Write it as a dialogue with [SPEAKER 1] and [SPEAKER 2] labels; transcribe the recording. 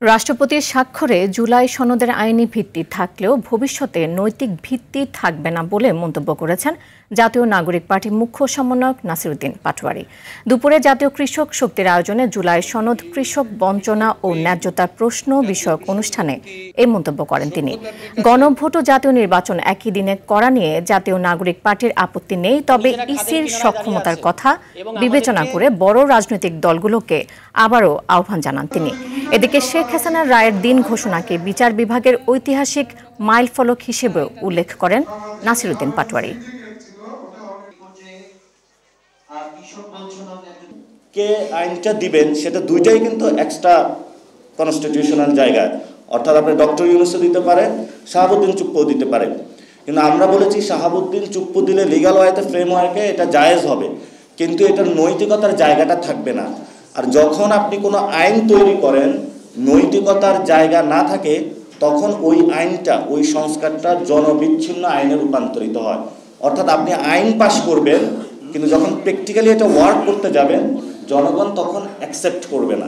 [SPEAKER 1] রাষ্ট্রপতির স্বাক্ষরে জুলাই সনদের আইনি ভিত্তি থাকলেও ভবিষ্যতে নৈতিক ভিত্তি থাকবে না বলে মন্তব্য করেছেন জাতীয় নাগরিক পার্টির মুখ্য সমন্বয়ক নাসিরউদ্দিন পাটোয়ারী। দুপুরে জাতীয় কৃষক শক্তির আয়োজনে জুলাই সনদ কৃষক বঞ্চনা ও ন্যায্যতার প্রশ্ন বিষয়ক অনুষ্ঠানে এই মন্তব্য করেন তিনি। গণভোট ও জাতীয় নির্বাচন একই দিনে করা নিয়ে জাতীয় নাগরিক পার্টির আপত্তি নেই, তবে ইসির সক্ষমতার কথা বিবেচনা করে বড় রাজনৈতিক দলগুলোকে আবারও আহ্বান জানান তিনি। এদিকে শেখ হাসিনার রায়ের দিন ঘোষণাকে বিচার বিভাগের ঐতিহাসিক মাইলফলক হিসেবে উল্লেখ করেন নাসিরউদ্দিন পাটোয়ারী।
[SPEAKER 2] কে আইনটা দিবেন সেটা দুইটাই কিন্তু এক্সট্রা কনস্টিটিউশনাল জায়গা, অর্থাৎ আপনি ডক্টর ইউনূসও দিতে পারেন, শাহাবুদ্দিন চুপ্পুও দিতে পারেন। কিন্তু আমরা বলেছি শাহাবুদ্দিন চুপ্পু দিলে লিগ্যাল ওয়েতে ফ্রেমওয়ার্কে এটা জায়েজ হবে, কিন্তু এটার নৈতিকতার জায়গাটা থাকবে না। আর যখন আপনি কোনো আইন তৈরি করেন নৈতিকতার জায়গা না থাকে, তখন ওই আইনটা, ওই সংস্কারটা জনবিচ্ছিন্ন আইনে রূপান্তরিত হয়। অর্থাৎ আপনি আইন পাশ করবেন, কিন্তু যখন প্র্যাকটিক্যালি এটা ওয়ার্ক করতে যাবেন জনগণ তখন অ্যাকসেপ্ট করবে না।